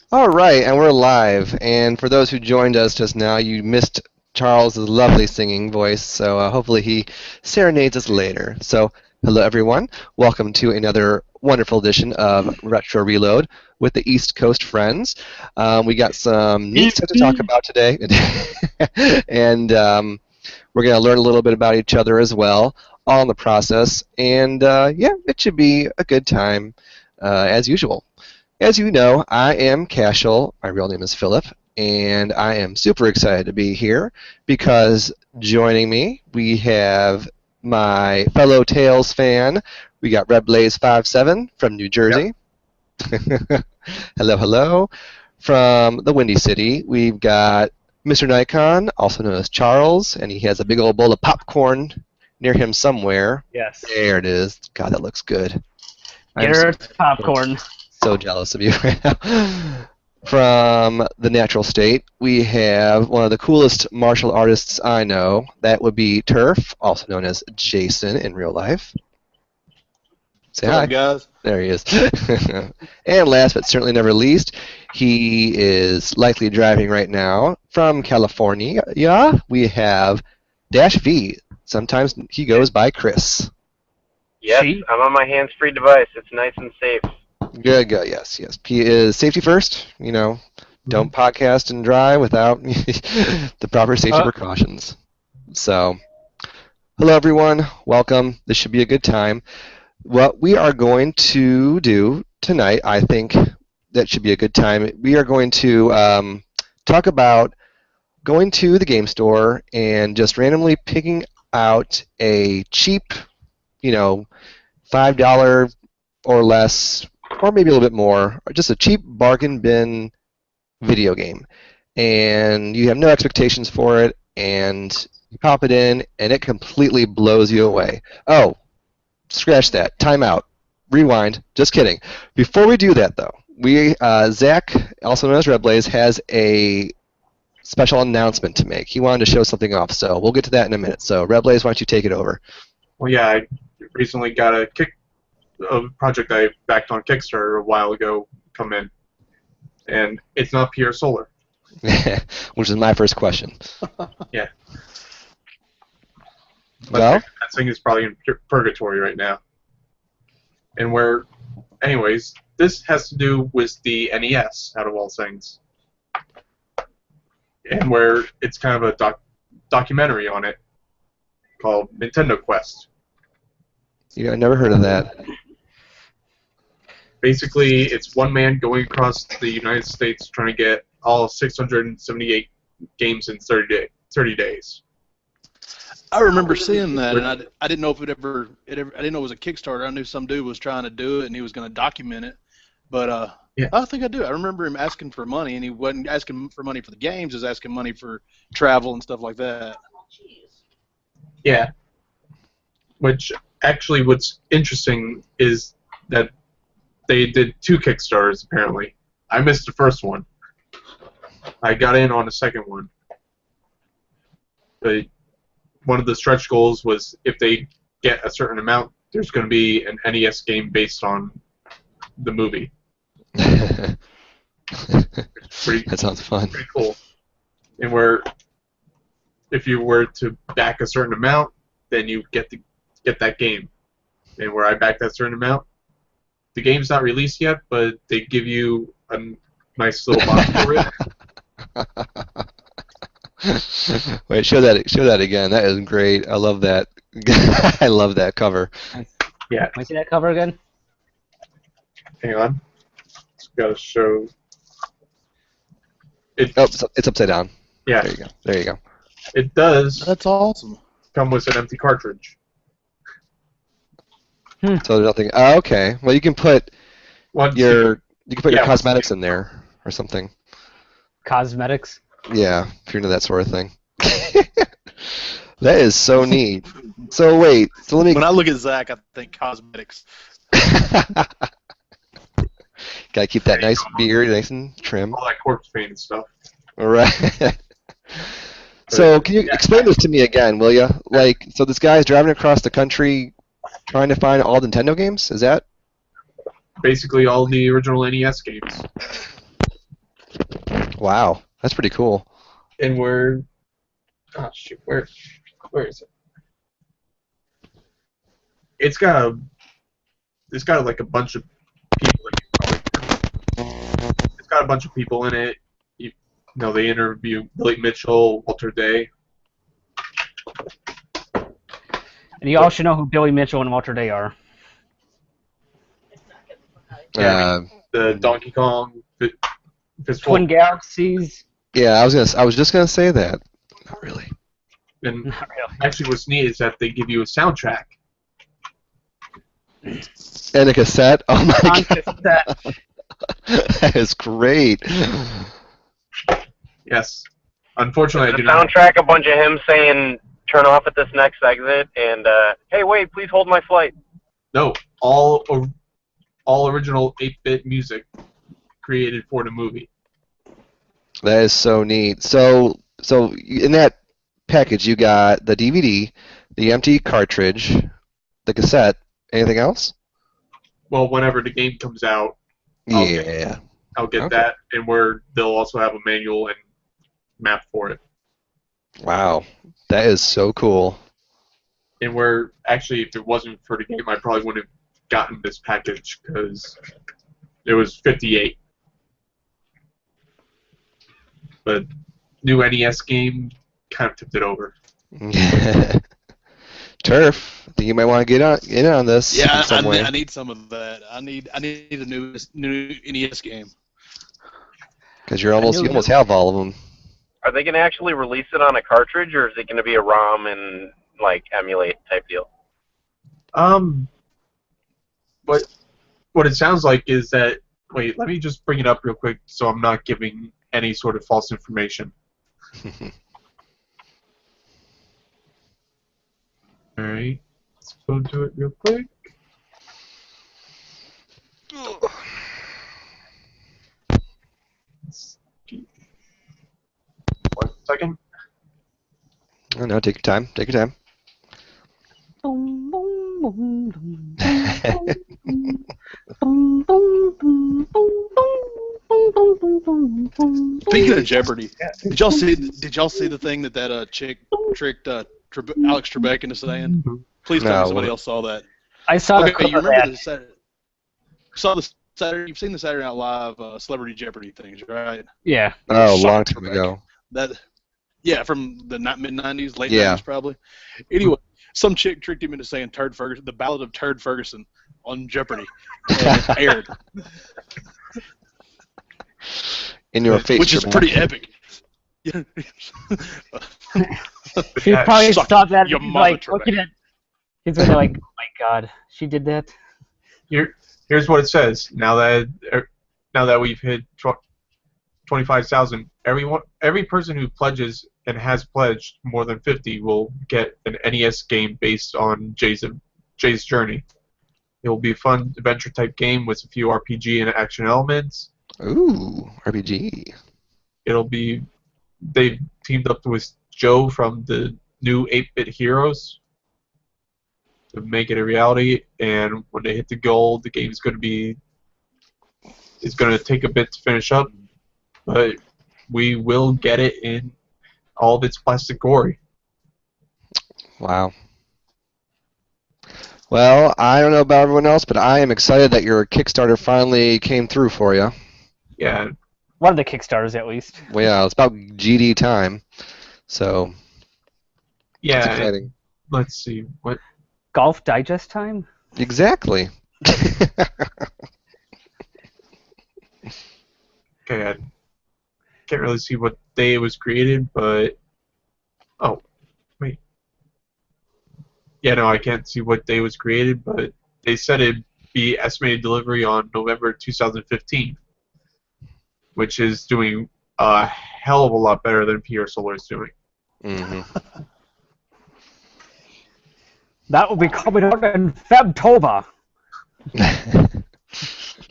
All right, and we're live. And for those who joined us just now, you missed Charles's lovely singing voice, so hopefully he serenades us later. So, hello everyone. Welcome to another wonderful edition of Retro Reload with the East Coast Friends. We got some neat stuff to talk about today, and we're going to learn a little bit about each other as well, all in the process. And yeah, it should be a good time as usual. As you know, I am Cashel. My real name is Philip, and I am super excited to be here because joining me, we have my fellow Tales fan. We got Red Blaze 57 from New Jersey. Yep. Hello, hello. From the Windy City, we've got Mr. Nikon, also known as Charles, and he has a big old bowl of popcorn near him somewhere. Yes. There it is. God, that looks good. Get popcorn. So jealous of you right now. From the natural state, we have one of the coolest martial artists I know. That would be Turf, also known as Jason in real life. Say hi. Guys. There he is. And last but certainly never least, he is likely driving right now from California. Yeah, we have Dash V. Sometimes he goes by Chris. Yes, I'm on my hands-free device. It's nice and safe. Good, good, yes, yes. P is safety first. You know, don't podcast and drive without the proper safety precautions. So, hello everyone, welcome. This should be a good time. What we are going to do tonight, I think that should be a good time. We are going to talk about going to the game store and just randomly picking out a cheap, you know, $5 or less, or maybe a little bit more, or just a cheap bargain bin video game. And you have no expectations for it, and you pop it in, and it completely blows you away. Oh, scratch that. Time out. Rewind. Just kidding. Before we do that, though, Zach, also known as Red Blaze, has a special announcement to make. He wanted to show something off, so we'll get to that in a minute. So, Red Blaze, why don't you take it over? Well, yeah, I recently got a project I backed on Kickstarter a while ago come in, and it's not pure solar. Which is my first question. Yeah. Well, that thing is probably in purgatory right now. And anyways, this has to do with the NES, out of all things. And where it's kind of a documentary on it called Nintendo Quest. Yeah, I never heard of that. Basically, it's one man going across the United States trying to get all 678 games in 30 days. I remember seeing that, and I didn't know if I didn't know it was a Kickstarter. I knew some dude was trying to do it, and he was going to document it. But yeah. I think I do. I remember him asking for money, and he wasn't asking for money for the games. He was asking money for travel and stuff like that. Yeah. Which, actually, what's interesting is that they did 2 Kickstarters, apparently. I missed the first one. I got in on the second one. But one of the stretch goals was if they get a certain amount, there's going to be an NES game based on the movie. That sounds fun. Pretty cool. And if you were to back a certain amount, then you get that game. And where I backed that certain amount, the game's not released yet, but they give you a nice little box for it. Wait, show that again. That is great. I love that. I love that cover. Yeah. Can I see that cover again? Hang on. Just gotta show. Oh, it's upside down. Yeah. There you go. There you go. It does. That's awesome. Come with an empty cartridge. So there's nothing. Oh, okay. Well, you can put your cosmetics in there or something. Cosmetics? Yeah, if you're into that sort of thing. That is so neat. So wait, so let me. When I look at Zach, I think cosmetics. Gotta keep that nice beard nice and trim. All that corpse paint and stuff. All right. So can you explain this to me again, will you? Like, so this guy's driving across the country trying to find all the Nintendo games? Is that? Basically all the original NES games. Wow, that's pretty cool. And we're where is it? It's got like a bunch of people in it. It's got a bunch of people in it. You know, they interview Billy Mitchell, Walter Day. And you all should know who Billy Mitchell and Walter Day are. Yeah, the Donkey Kong Fistful. Twin Galaxies. Yeah, I was just gonna say that. Not really. And Not really. actually, what's neat is that they give you a soundtrack. And a cassette. Oh my On god. cassette. That is great. Yes. Unfortunately, I The do not. soundtrack, a bunch of him saying, "Turn off at this next exit," and "Hey, wait, please hold my flight." No, all original 8-bit music created for the movie. That is so neat. So in that package, you got the DVD, the empty cartridge, the cassette. Anything else? Well, whenever the game comes out, Yeah. I'll get Okay. that, and they'll also have a manual and map for it. Wow, that is so cool. And actually, if it wasn't for the game, I probably wouldn't have gotten this package because it was $58. But new NES game kind of tipped it over. Turf, I think you might want to get in on this. Yeah, in some way. I need some of that. I need a new NES game. Because you almost have all of them. Are they going to actually release it on a cartridge, or is it going to be a ROM and like emulate type deal? But what it sounds like is that wait, let me just bring it up real quick so I'm not giving any sort of false information. All right, let's go do it real quick. One second. Oh, no, take your time. Take your time. Boom, boom, boom, boom, boom, boom, boom, boom, boom, boom, boom, boom, boom. Speaking of Jeopardy, did y'all see the thing that chick tricked Alex Trebek into saying? Please tell No, me somebody what- else saw that. I saw the Okay, clip you of remember that. you've seen the Saturday Night Live Celebrity Jeopardy things, right? Yeah. Oh, a Shot long time Trebek. ago. Yeah, from the mid-90s, late Yeah. 90s probably. Anyway, some chick tricked him into saying Turd Ferguson, the Ballad of Turd Ferguson on Jeopardy. And it aired. In your face. Which is Trebek. pretty epic. He probably suck thought that. your He's mother, like, Trebek. looking at. He's really like, oh my god, she did that. Here's what it says. Now that we've hit 25,000, every person who pledges and has pledged more than 50 will get an NES game based on Jay's journey. It will be a fun adventure type game with a few RPG and action elements. Ooh, RPG. They've teamed up with Joe from the new 8-Bit Heroes to make it a reality, and when they hit the goal, the game's going to take a bit to finish up, but we will get it in all of its plastic glory. Wow. Well, I don't know about everyone else, but I am excited that your Kickstarter finally came through for you. Yeah, One of the Kickstarters, at least. Well, yeah, it's about GD time, so it's yeah. exciting. Let's see what. Golf Digest time? Exactly. Okay, I can't really see what day it was created, but oh, wait. Yeah, no, I can't see what day it was created, but they said it'd be estimated delivery on November 2015, which is doing a hell of a lot better than PR Solar is doing. hmm That will be coming out in Febtober.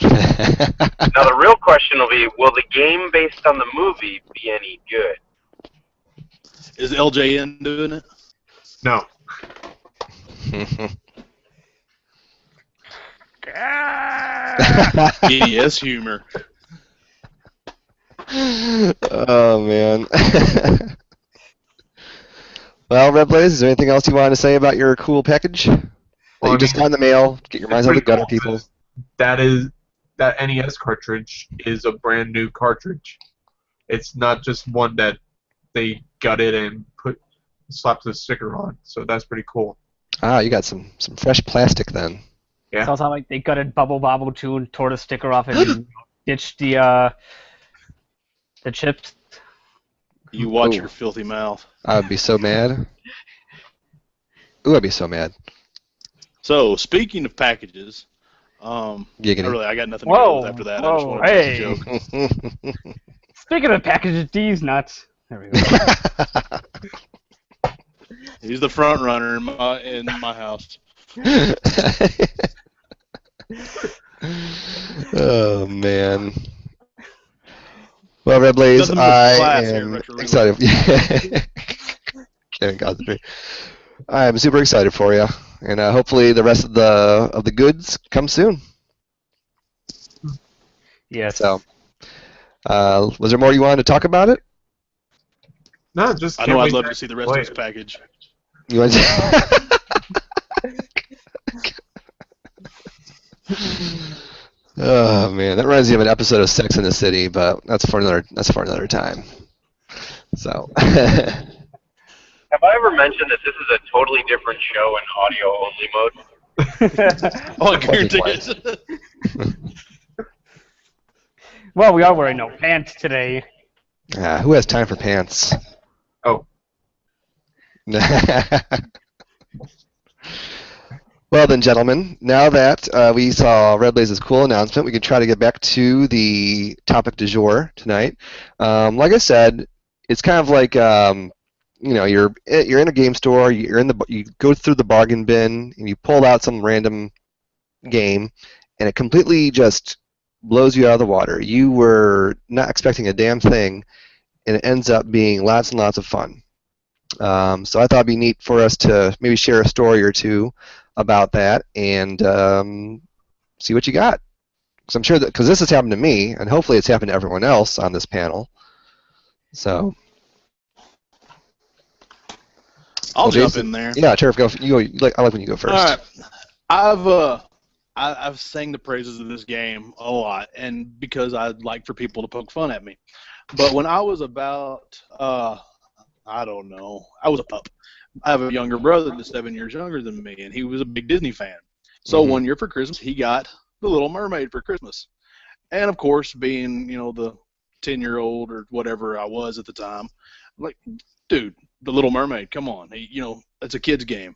Now the real question will be: will the game based on the movie be any good? Is LJN doing it? No. NES humor. Oh man. Well, Red Blaze, is there anything else you wanted to say about your cool package that Well, you I just mean, got in the mail? Get your it's minds out of the pretty gutter, cool people. 'cause that NES cartridge is a brand new cartridge. It's not just one that they gutted and slapped the sticker on. So that's pretty cool. Ah, you got some fresh plastic then. Yeah. Sounds like they gutted Bubble Bobble too and tore the sticker off and ditched the chips. You watch Ooh. your filthy mouth. I would be so mad. Ooh, I'd be so mad. So, speaking of packages, Giggity. I got nothing to go with after that. I just Whoa, wanted to make a hey. joke. Speaking of packages, these nuts. There we go. He's the front runner in my house. Oh man. Well, Red Blaze, Nothing more I class here, am Retro excited. Can't concentrate. I am super excited for you, and hopefully the rest of the goods come soon. Yes. So, was there more you wanted to talk about it? No, just. I can't know I'd wait love to to see the rest play of his it. package. You want Oh man, that reminds me of an episode of Sex in the City, but that's for another time. So. Have I ever mentioned that this is a totally different show in audio-only mode? Oh, I guarantee it. Well, we are wearing no pants today. Who has time for pants? Oh. Well then, gentlemen, now that we saw Red Blaze's cool announcement, we can try to get back to the topic du jour tonight. Like I said, it's kind of like you're in a game store, you go through the bargain bin, and you pull out some random game, and it completely just blows you out of the water. You were not expecting a damn thing, and it ends up being lots and lots of fun. So I thought it'd be neat for us to maybe share a story or two about that and see what you got. Because I'm sure because this has happened to me, and hopefully it's happened to everyone else on this panel. So I'll jump Jason, in there. Yeah, Turf, go. I like when you go first. All right. I've sang the praises of this game a lot, and because I'd like for people to poke fun at me. But when I was about, I don't know, I was a pup. I have a younger brother that's 7 years younger than me, and he was a big Disney fan. So one year for Christmas, he got The Little Mermaid for Christmas. And of course, being, the 10-year-old or whatever I was at the time, I'm like, dude, The Little Mermaid, come on. It's a kid's game.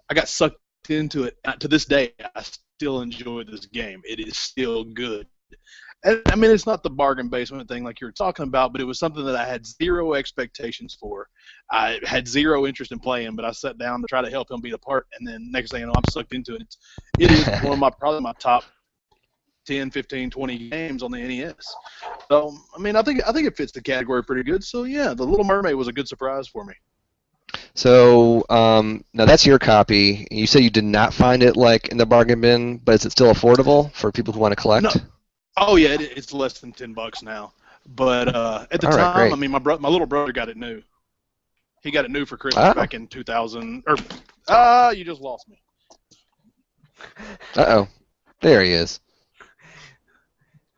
I got sucked into it. To this day, I still enjoy this game. It is still good. And I mean, it's not the bargain basement thing like you were talking about, but it was something that I had zero expectations for. I had zero interest in playing, but I sat down to try to help him beat a part, and then next thing you know, I'm sucked into it. It is probably my top 10, 15, 20 games on the NES. So, I mean, I think it fits the category pretty good. So, yeah, The Little Mermaid was a good surprise for me. So now that's your copy. You said you did not find it like in the bargain bin, but is it still affordable for people who want to collect? No. Oh yeah, it's less than $10 now. But at the time, great. I mean, my little brother got it new. He got it new for Christmas back in 2000. You just lost me. Uh-oh, there he is.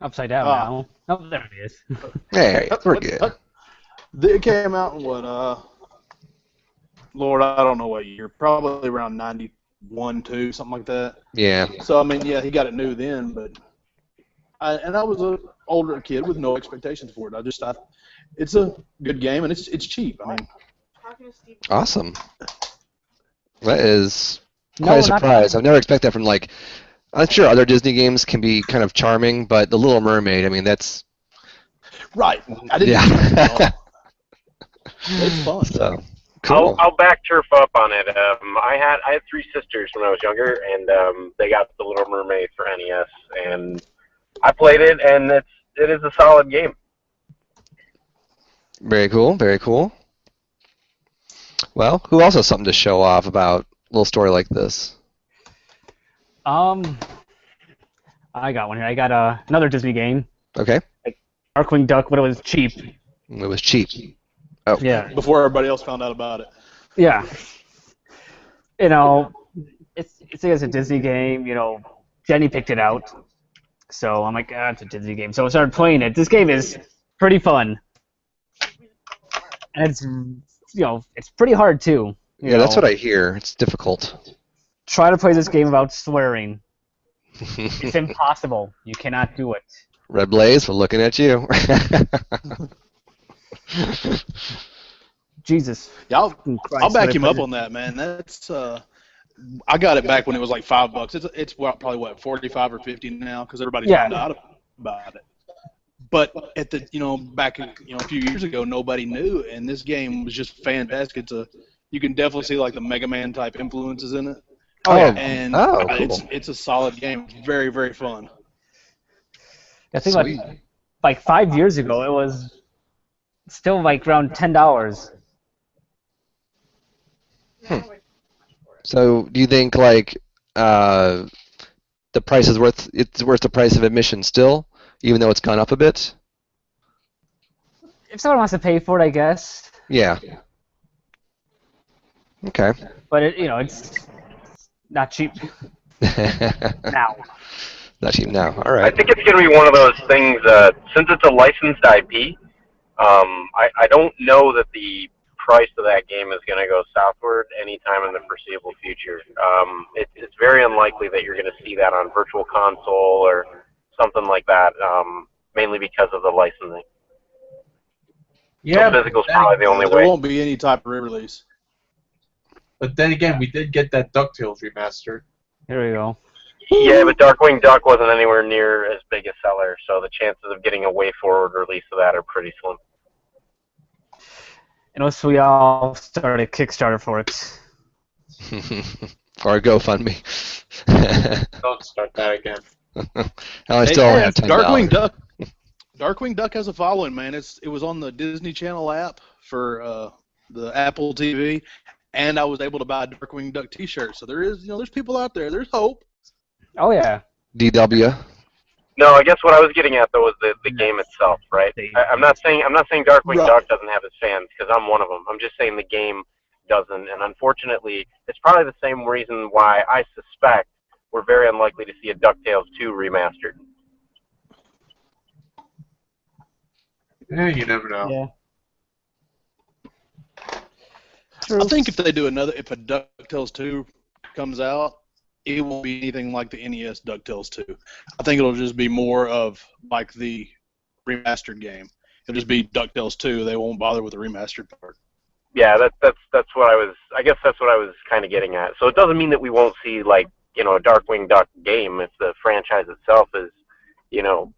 Upside down now. Oh, there it is. Hey, we're good. It came out in what? Lord, I don't know what year. Probably around 91, 2, something like that. Yeah. So I mean, yeah, he got it new then, but I was an older kid with no expectations for it. I just thought it's a good game and it's cheap. I mean, awesome. That is quite a surprise. I've never expected that from I'm sure other Disney games can be kind of charming, but The Little Mermaid, I mean, that's right. I didn't. Yeah. It's fun. So, cool. I'll back Turf up on it. I had 3 sisters when I was younger, and they got The Little Mermaid for NES, and I played it, and it is a solid game. Very cool. Very cool. Well, who else has something to show off about a little story like this? I got one here. I got another Disney game. Okay. Darkwing Duck when it was cheap. It was cheap. Oh. Yeah. Before everybody else found out about it. Yeah. You know, it's a Disney game. You know, Jenny picked it out, so I'm like, it's a Disney game. So I started playing it. This game is pretty fun, and it's pretty hard too. Yeah, that's what I hear. It's difficult. Try to play this game without swearing. It's impossible. You cannot do it. Red Blaze, we're looking at you. Jesus. Yeah, I'll back him up on that, man. That's I got it back when it was like $5. It's probably what 45 or 50 now because everybody's found out about it. But at the back a few years ago, nobody knew, and this game was just fantastic. You can definitely see like the Mega Man type influences in it. Oh, yeah. And cool. it's a solid game. It's very, very fun. I think like 5 years ago, it was still like around $10. So, do you think like the price is worth the price of admission still, even though it's gone up a bit? If someone wants to pay for it, I guess. Yeah. Okay. But it's not cheap now. Not cheap now. All I right. think it's going to be one of those things, since it's a licensed IP, I don't know that the price of that game is going to go southward anytime in the foreseeable future. It's very unlikely that you're going to see that on Virtual Console or something like that, mainly because of the licensing. Yeah, so physical's probably the only way. There won't be any type of re-release. But then again, we did get that DuckTales remaster. Here we go. Yeah, but Darkwing Duck wasn't anywhere near as big a seller, so the chances of getting a way forward release of that are pretty slim. So we all started a Kickstarter for it. Or a GoFundMe. Don't start that again. I still only have $10. Darkwing Duck has a following, man. It was on the Disney Channel app for the Apple TV, and I was able to buy a Darkwing Duck T-shirt. So there's people out there. There's hope. Oh yeah. DW. No, I guess what I was getting at though was the game itself, right? I'm not saying Darkwing Duck doesn't have his fans because I'm one of them. I'm just saying the game doesn't, and unfortunately, it's probably the same reason why I suspect we're very unlikely to see a DuckTales 2 remastered. Yeah, you never know. Yeah. I think if a DuckTales 2 comes out, it won't be anything like the NES DuckTales 2. I think it'll just be more of like the remastered game. It'll just be DuckTales 2. They won't bother with the remastered part. Yeah, that's what I was. I guess that's what I was kind of getting at. So it doesn't mean that we won't see like a Darkwing Duck game if the franchise itself is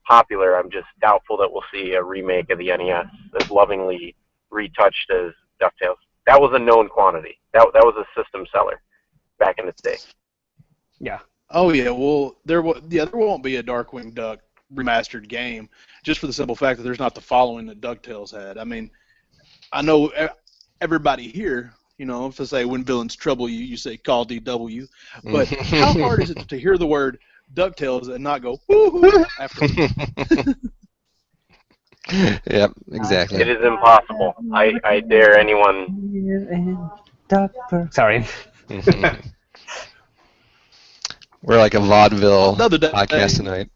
popular. I'm just doubtful that we'll see a remake of the NES as lovingly retouched as DuckTales. That was a known quantity. That was a system seller back in its day. Yeah. Oh yeah. Well, there won't be a Darkwing Duck remastered game, just for the simple fact that there's not the following that DuckTales had. I mean, I know everybody here, if they say when villains trouble you, you say call DW. But how hard is it to hear the word DuckTales and not go woo-hoo after? Yep, exactly. It is impossible. I dare anyone. Sorry. We're like a vaudeville Another day. podcast tonight.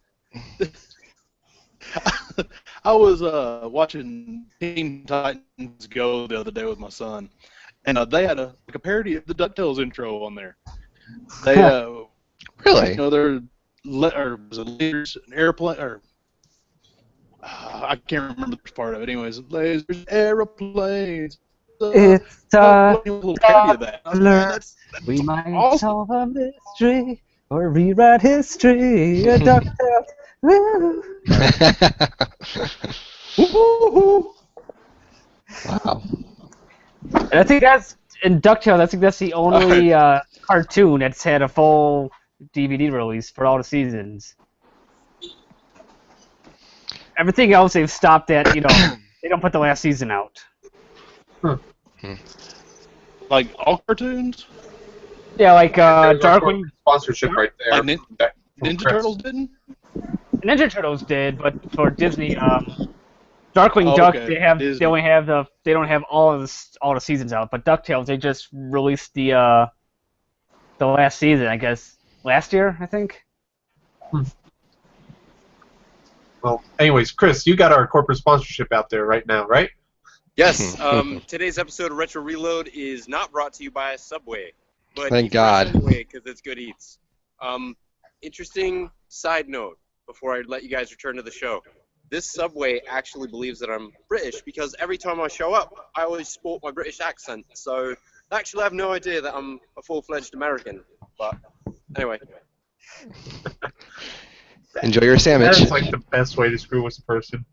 I was watching Teen Titans Go the other day with my son, and they had a parody of the DuckTales intro on there. They Really? They're was it leaders an airplane or I can't remember the part of it. Anyways, lasers, aeroplanes. It's a little parody of that. That's we might awesome. solve a mystery or rewrite history. A DuckTales. Woo. Wow. And I think that's in DuckTales. I think that's the only cartoon that's had a full DVD release for all the seasons. Everything else they've stopped at. They don't put the last season out. Like all cartoons? Yeah, like Darkwing. Sponsorship right there. Like Ninja Turtles didn't? Ninja Turtles did, but for Disney, Darkwing Oh, Duck, okay. they Disney. only have they don't have all the seasons out, but DuckTales they just released the last season, I guess last year, I think. Well, anyways, Chris, you got our corporate sponsorship out there right now, right? Yes. Today's episode of Retro Reload is not brought to you by Subway, but Thank eat fresh God. anyway because it's good eats. Interesting side note before I let you guys return to the show. This Subway actually believes that I'm British because every time I show up, I always sport my British accent. So they actually have no idea that I'm a full-fledged American. But anyway. Enjoy your sandwich. That's like the best way to screw with a person.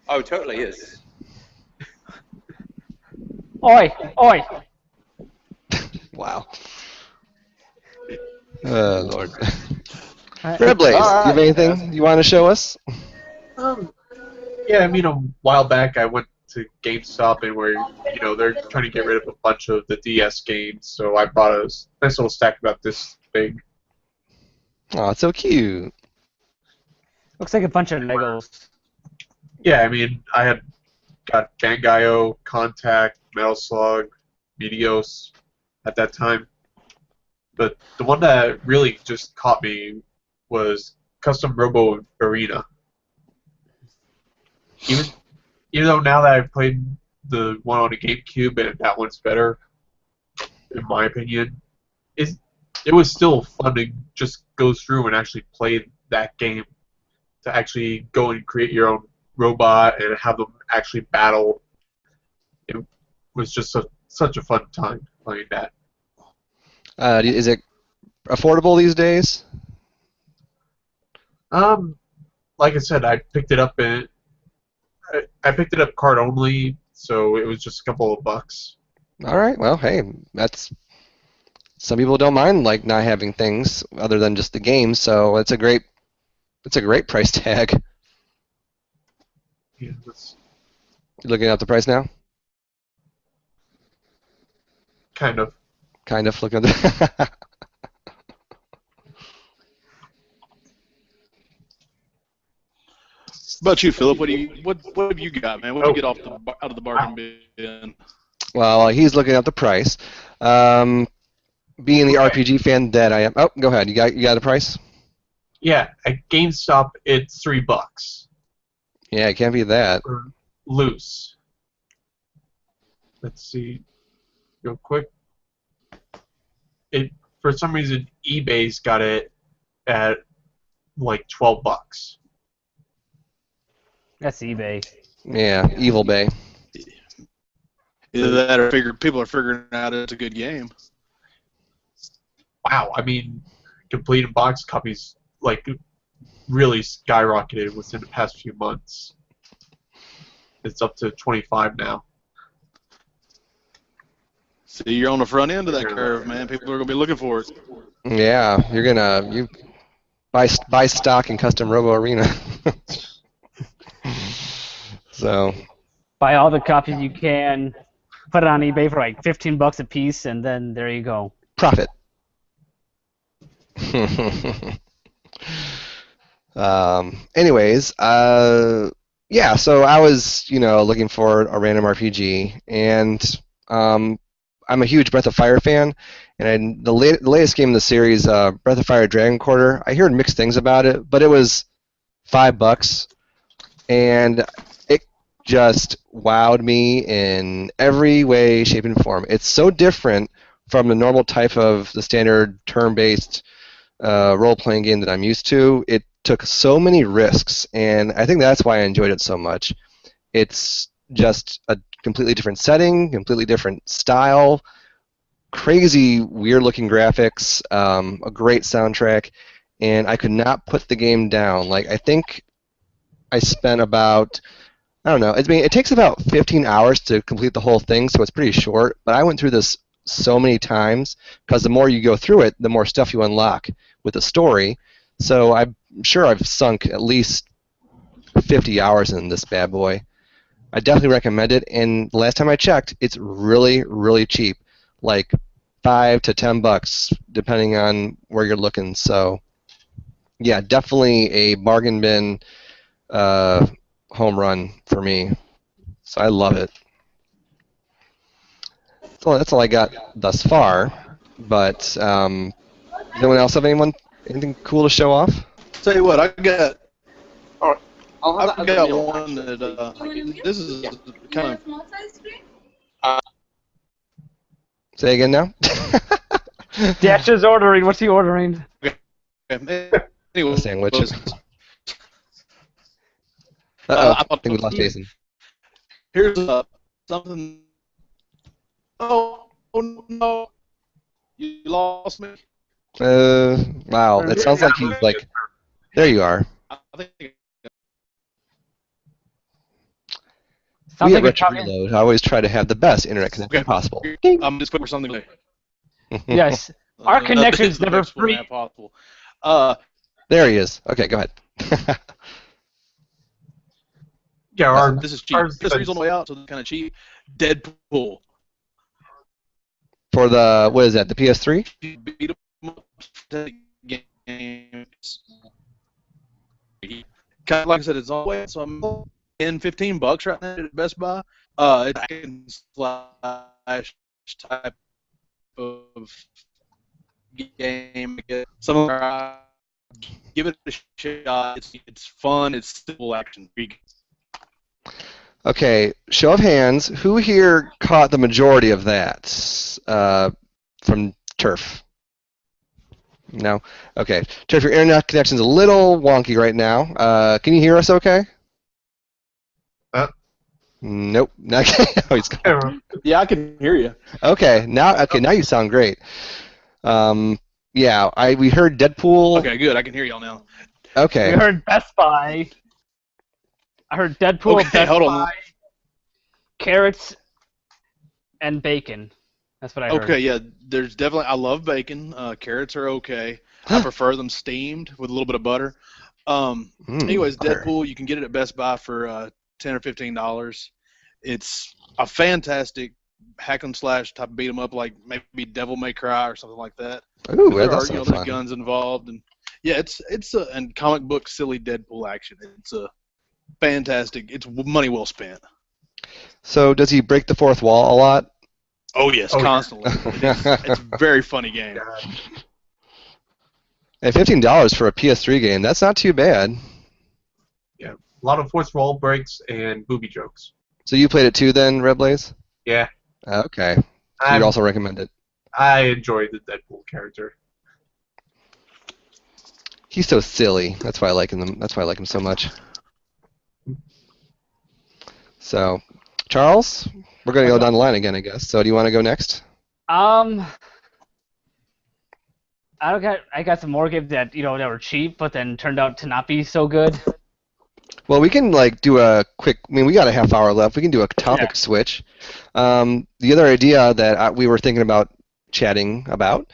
Oh, totally is. Oi, oi! Wow. Lord. Red Blaze, do you have anything you want to show us? Yeah, I mean, a while back I went to GameStop and where they're trying to get rid of a bunch of the DS games, so I bought a nice little stack about this big. Oh, it's so cute. Looks like a bunch of Legos. Yeah, I mean, I had got Bangai-O, Contact, Metal Slug, Meteos at that time. But the one that really just caught me was Custom Robo Arena. Even though now that I've played the one on the GameCube and that one's better, in my opinion, it was still fun to just go through and actually play that game. To actually go and create your own robot and have them actually battle. It was just such a fun time playing that. Is it affordable these days? Like I said, I picked it up I picked it up card only, so it was just a couple of bucks. All right. Well, hey, that's some people don't mind like not having things other than just the game, so it's a great price tag. Yeah, You looking at the price now? kind of. Kind of looking at the. What about you, Philip? What have you got, man? What do you get out of the bargain bin? Well, he's looking at the price. Being the RPG fan that I am. Oh, go ahead. You got a price? Yeah, at GameStop it's $3. Yeah, it can't be that. Loose. Let's see, real quick. It for some reason eBay's got it at like $12. That's eBay. Yeah, Evil Bay. Either that or people are figuring out it's a good game. Wow, I mean, completed box copies like really skyrocketed within the past few months. It's up to 25 now. See, you're on the front end of that curve, man. People are gonna be looking for it. Yeah, you buy stock in Custom Robo Arena. So. Buy all the copies you can, put it on eBay for like $15 a piece, and then there you go. Profit. Anyways, yeah, so I was, looking for a random RPG, and I'm a huge Breath of Fire fan, and the latest game in the series, Breath of Fire Dragon Quarter, I heard mixed things about it, but it was $5, and it just wowed me in every way, shape, and form. It's so different from the normal type of the standard turn-based role-playing game that I'm used to. It took so many risks, and I think that's why I enjoyed it so much. It's just a completely different setting, completely different style, crazy, weird-looking graphics, a great soundtrack, and I could not put the game down. Like, I think I spent about, I don't know, it takes about 15 hours to complete the whole thing, so it's pretty short, but I went through this so many times, because the more you go through it, the more stuff you unlock with the story. So I'm sure I've sunk at least 50 hours in this bad boy. I definitely recommend it, and the last time I checked, it's really, really cheap, like $5 to $10, depending on where you're looking. So, yeah, definitely a bargain bin home run for me So I love it. So that's all I got thus far. But does anyone else have anything cool to show off? Tell you what, I got. I've I've got one that this is kind of. Say again now. Dash is ordering. What's he ordering? Anyway, Sandwiches. I think we lost Jason. Here's something. Oh no! You lost me. Wow. It sounds like he's like. There you are. I think. We at Retro Reload always try to have the best internet connection possible. I'm just looking for something. Yes, our connection's never free. Possible. There he is. Okay, go ahead. Yeah, this is cheap. This is on the way out, so it's kind of cheap. Deadpool. For the, what is that, the PS3? Beat 'em up games. Kind of like I said, it's on the way, so I'm $10-15 right now at Best Buy. It's a hack and slash type of game. Give it a shot. It's fun. It's simple action. Okay, show of hands. Who here caught the majority of that from Turf? No? Okay. Turf, your internet connection's a little wonky right now. Can you hear us okay? Nope. Oh, he's gone. Yeah, I can hear you. Okay, now you sound great. Yeah, we heard Deadpool. Okay, good. I can hear y'all now. Okay. We heard Best Buy. I heard Deadpool, Okay, Best hold on. Buy, carrots, and bacon. That's what I heard. Okay, yeah, there's definitely. I love bacon. Carrots are okay. I prefer them steamed with a little bit of butter. Anyways, butter. Deadpool, you can get it at Best Buy for $10 or $15. It's a fantastic hack and slash type of beat 'em up, like maybe Devil May Cry or something like that. Ooh, There that's are, so there's fun. guns involved, and yeah, it's a and comic book silly Deadpool action. It's a fantastic. It's money well spent. So does he break the fourth wall a lot? Oh yes, constantly. It's a very funny game. And $15 for a PS3 game, that's not too bad. Yeah, a lot of fourth wall breaks and booby jokes. So you played it too then, Red Blaze? Yeah. Okay. So you'd also recommend it? I enjoy the Deadpool character. He's so silly. That's why I like him. That's why I like him so much. So, Charles, we're going to go down the line again, I guess. So do you want to go next? I got some more games that that were cheap, but then turned out to not be so good. Well, we can do a quick. I mean, we got a half hour left. We can do a topic switch. The other idea that we were thinking about chatting about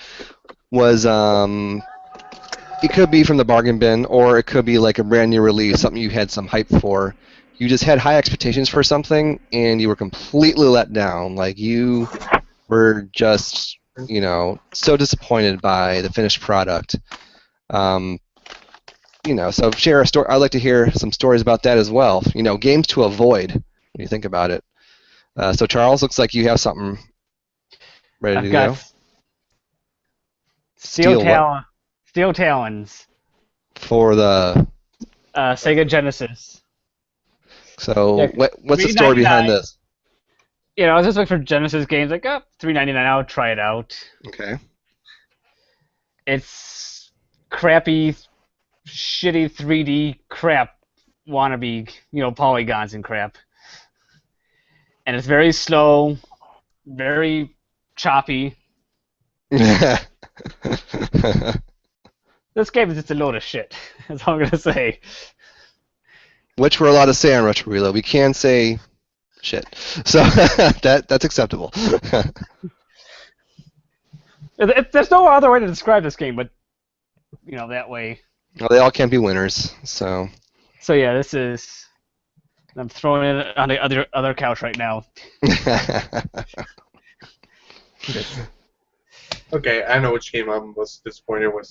was it could be from the bargain bin, or it could be like a brand new release, something you had some hype for. You just had high expectations for something, and you were completely let down. Like you were just so disappointed by the finished product. So share a story. I'd like to hear some stories about that as well. Games to avoid when you think about it. So Charles, looks like you have something ready to go. Steel Talons. For the Sega Genesis. So what's the story behind this? I was just looking for Genesis games, like, $3.99, I'll try it out. Okay. It's crappy, shitty 3D crap, wannabe, polygons and crap. And it's very slow, very choppy. This game is just a load of shit, that's all I'm going to say. Which we're allowed to say on Retro Reload. We can say shit. So that's acceptable. There's no other way to describe this game, but that way. Well, they all can't be winners. So yeah, this is. I'm throwing it on the other couch right now. Okay, I know which game I was disappointed with.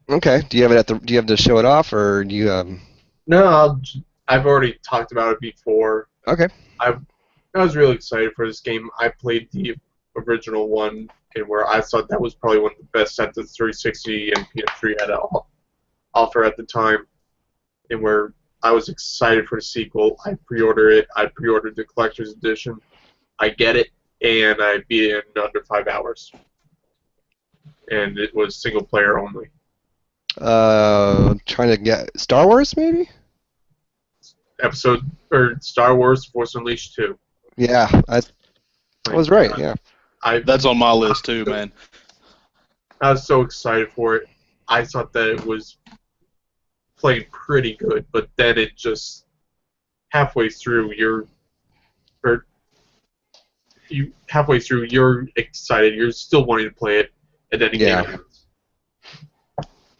Okay, do you have it do you have to show it off, or do you? No, I've already talked about it before. Okay. I was really excited for this game. I played the original one, and where I thought that was probably one of the best sets that 360 and PS3 had to offer at the time, and where I was excited for the sequel. I pre-ordered it. I pre-ordered the collector's edition. I get it, and I beat it in under 5 hours. And it was single player only. Trying to get Star Wars, maybe? Star Wars Force Unleashed 2. Yeah, I was right, yeah. That's on my list too, man. I was so excited for it. I thought that it was playing pretty good, but then it just halfway through you're excited, you're still wanting to play it, and then the game ends.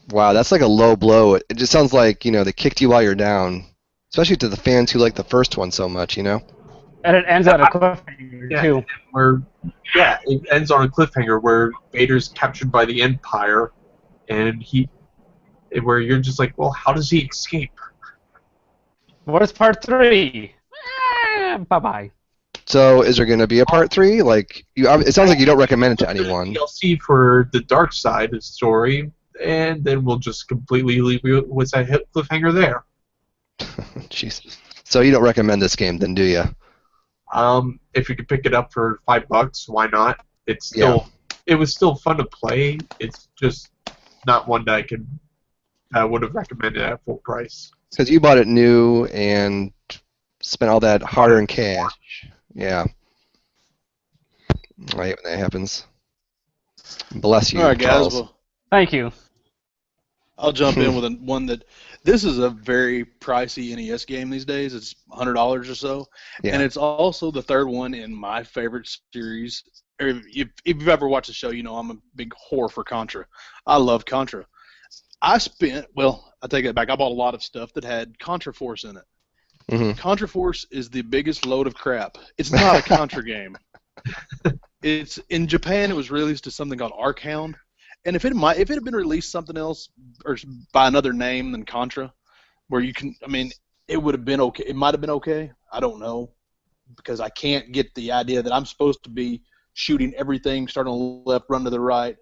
Wow, that's like a low blow. It just sounds like, they kicked you while you're down. Especially to the fans who like the first one so much, And it ends on a cliffhanger, too. It ends on a cliffhanger where Vader's captured by the Empire, and where you're just like, well, how does he escape? What is part 3? Bye-bye. So, is there going to be a part 3? It sounds like you don't recommend it to anyone. DLC for the dark side of the story, and then we'll just completely leave you with that cliffhanger there. Jesus. So you don't recommend this game, then, do you? If you could pick it up for $5, why not? It was still fun to play. It's just not one that I would have recommended at full price. Because you bought it new and spent all that hard-earned cash. Yeah. I hate when that happens. Bless you, all right, guys. Charles. Well, thank you. I'll jump in with one that this is a very pricey NES game these days. It's $100 or so, and it's also the third one in my favorite series. If you've ever watched the show, I'm a big whore for Contra. I love Contra. I take it back. I bought a lot of stuff that had Contra Force in it. Mm-hmm. Contra Force is the biggest load of crap. It's not a Contra game. It's in Japan. It was released as something called Arkhound. And if it had been released something else or by another name than Contra, where it would have been okay. It might have been okay. I don't know, because I can't get the idea that I'm supposed to be shooting everything, starting on the left, run to the right.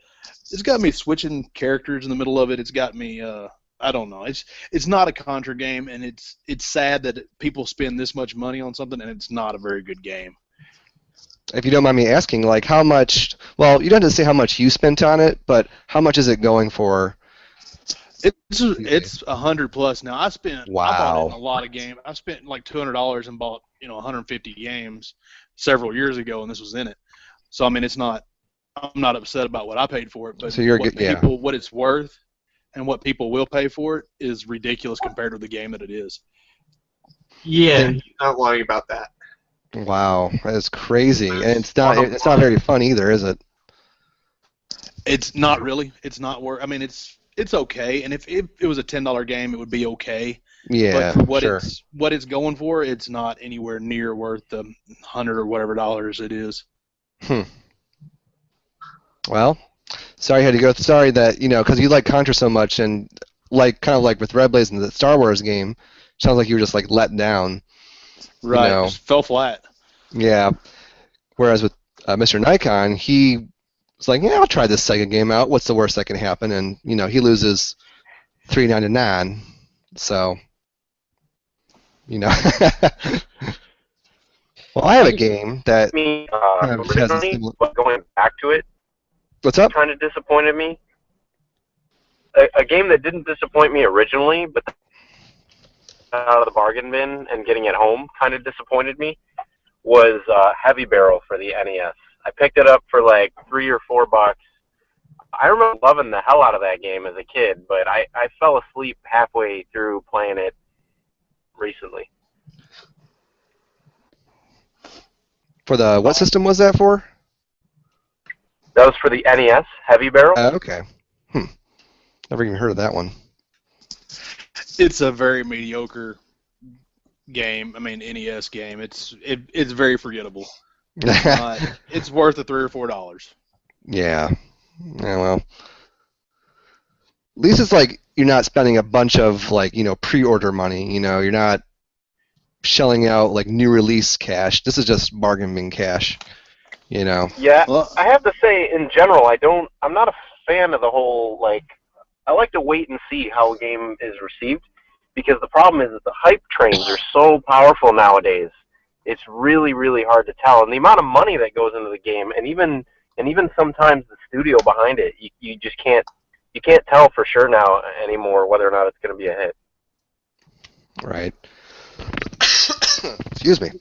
It's got me switching characters in the middle of it. It's got me. I don't know. It's not a Contra game, and it's sad that people spend this much money on something, and it's not a very good game. If you don't mind me asking, how much? Well, you don't have to say how much you spent on it, but how much is it going for? It's $100+ now. I bought it in a lot of games. I spent like $200 and bought 150 games several years ago, and this was in it. So it's not. I'm not upset about what I paid for it, but what it's worth and what people will pay for it is ridiculous compared to the game that it is. Yeah, you're not lying about that. Wow, that is crazy, and it's not very fun either, is it? It's not really. It's not worth. It's okay, and if it was a $10 game, it would be okay. Yeah, but for what it's going for, it's not anywhere near worth the $100 or whatever dollars it is. Well, sorry you had to go. Sorry that because you like Contra so much, and kind of like with Red Blaze and the Star Wars game, sounds like you were just let down. Right, just fell flat. Yeah. Whereas with Mr. Nikon, he was like, I'll try this Sega game out. What's the worst that can happen? And he loses $3.99. So, Well, I have a game that going back to it. What's up? Kind of disappointed me. A game that didn't disappoint me originally, but out of the bargain bin and getting it home kind of disappointed me, was Heavy Barrel for the NES. I picked it up for like $3 or $4. I remember loving the hell out of that game as a kid, but I fell asleep halfway through playing it recently. For the what system was that for? That was for the NES, Heavy Barrel. Okay. Never even heard of that one. It's a very mediocre game. NES game. It's very forgettable. It's worth the $3 or $4. Yeah. Yeah. Well, at least it's you're not spending a bunch of pre-order money. You're not shelling out like new release cash. This is just bargain bin cash, you know. Yeah, Well, I have to say, in general, I'm not a fan of the whole, like, I like to wait and see how a game is received, because the problem is that the hype trains are so powerful nowadays. It's really, really hard to tell. And the amount of money that goes into the game, and even sometimes the studio behind it, you just can't tell for sure now anymore whether or not it's going to be a hit. Right. Excuse me.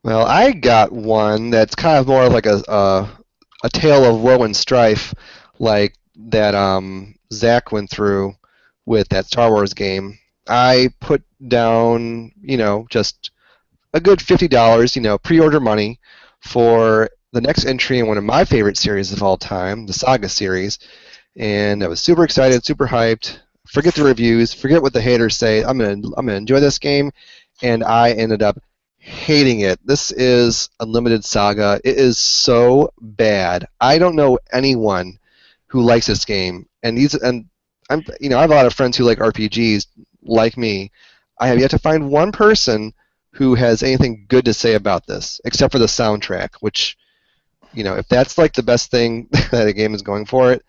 Well, I got one that's kind of more like a tale of woe and strife, like that Zach went through with that Star Wars game. I put down, just a good $50, pre-order money for the next entry in one of my favorite series of all time, the Saga series, and I was super excited, super hyped. Forget the reviews, forget what the haters say. I'm gonna enjoy this game, and I ended up hating it. This is Unlimited Saga. It is so bad. I don't know anyone who likes this game, and I have a lot of friends who like RPGs, like me. I have yet to find one person who has anything good to say about this, except for the soundtrack, which, if that's like the best thing that a game is going for it,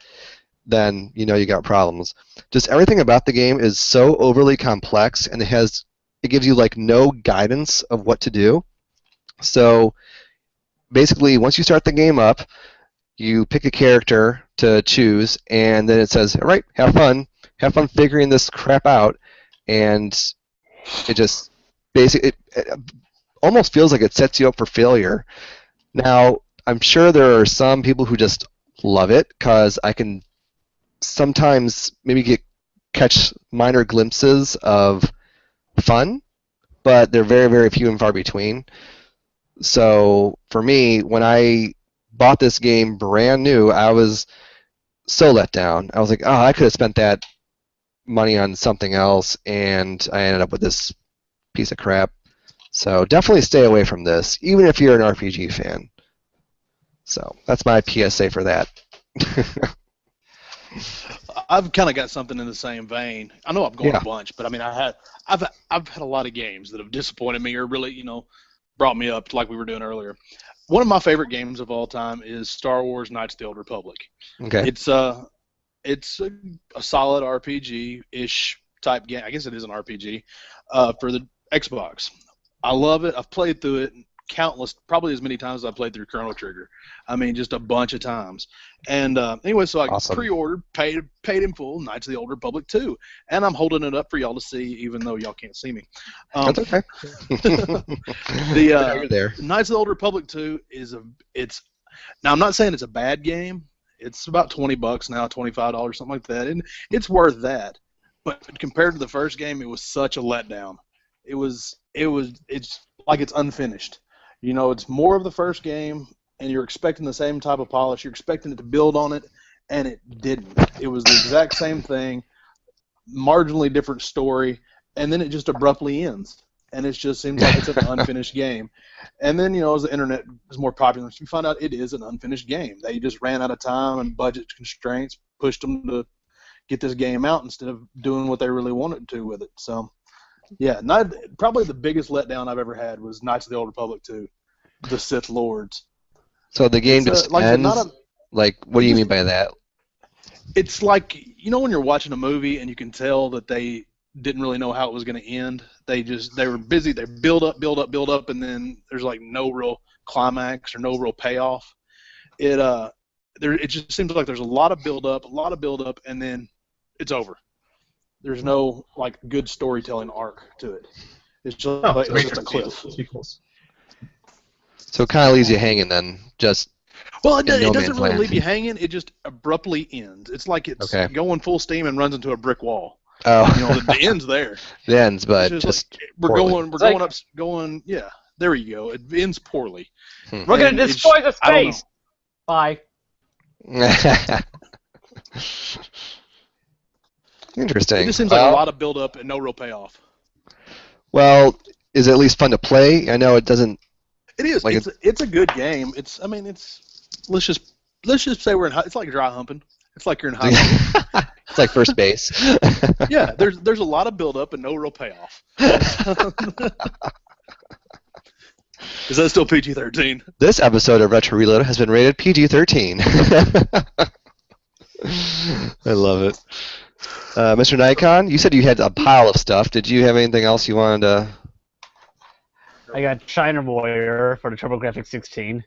then you got problems. Just everything about the game is so overly complex, and it gives you like no guidance of what to do. So basically, once you start the game up, you pick a character to choose, and then it says, all right, have fun figuring this crap out, and it just basically it almost feels like it sets you up for failure. Now, I'm sure there are some people who just love it, because I can sometimes maybe catch minor glimpses of fun, but they're very, very few and far between. So for me, when I bought this game brand new, I was so let down. I was like, oh, I could have spent that money on something else, and I ended up with this piece of crap. So definitely stay away from this, even if you're an RPG fan. So that's my PSA for that. I've kind of got something in the same vein. I know I've gone Yeah. a bunch, but I mean, I've had a lot of games that have disappointed me or really, brought me up like we were doing earlier. One of my favorite games of all time is Star Wars: Knights of the Old Republic. Okay. It's a solid RPG-ish type game. I guess it is an RPG for the Xbox. I love it. I've played through it countless, probably as many times as I played through Chrono Trigger. I mean, just a bunch of times. And anyway, so I Awesome. pre-ordered, paid in full, Knights of the Old Republic 2, and I'm holding it up for y'all to see, even though y'all can't see me. That's okay. The there. Knights of the Old Republic 2 now I'm not saying it's a bad game. It's about $20 now, $25, something like that, and it's worth that. But compared to the first game, it was such a letdown. It's like it's unfinished. It's more of the first game, and you're expecting the same type of polish. You're expecting it to build on it, and it didn't. It was the exact same thing, marginally different story, and then it just abruptly ends. And it just seems like it's an unfinished game. And then, as the internet is more popular, we find out it is an unfinished game. They just ran out of time and budget constraints pushed them to get this game out instead of doing what they really wanted to with it. So, yeah, probably the biggest letdown I've ever had was Knights of the Old Republic 2, the Sith Lords. So the game just ends? What do you mean by that? It's like, when you're watching a movie and you can tell that they didn't really know how it was going to end. They were busy. They build up, and then there's like no real climax or no real payoff. It just seems like there's a lot of build up, and then it's over. There's no like good storytelling arc to it. It's just a cliff. Sequels. So it kind of leaves you hanging then, just. Well, it doesn't man's really land. leave you hanging. It just abruptly ends. It's like it's going full steam and runs into a brick wall. Oh. The end's there. The ends, but It's just like, we're poorly. going up. Yeah, there you go. It ends poorly. We're going to destroy the I don't know. space. Bye. Interesting. It just seems like a lot of build up and no real payoff. Well, is it at least fun to play? I know it doesn't. It is. It's a good game. Let's just say it's like dry humping. It's like you're in high school. It's like first base. Yeah, there's a lot of build-up and no real payoff. Is that still PG-13? This episode of Retro Reload has been rated PG-13. I love it. Mr. Nikon, you said you had a pile of stuff. Did you have anything else you wanted to... I got China Warrior for the TurboGrafx 16.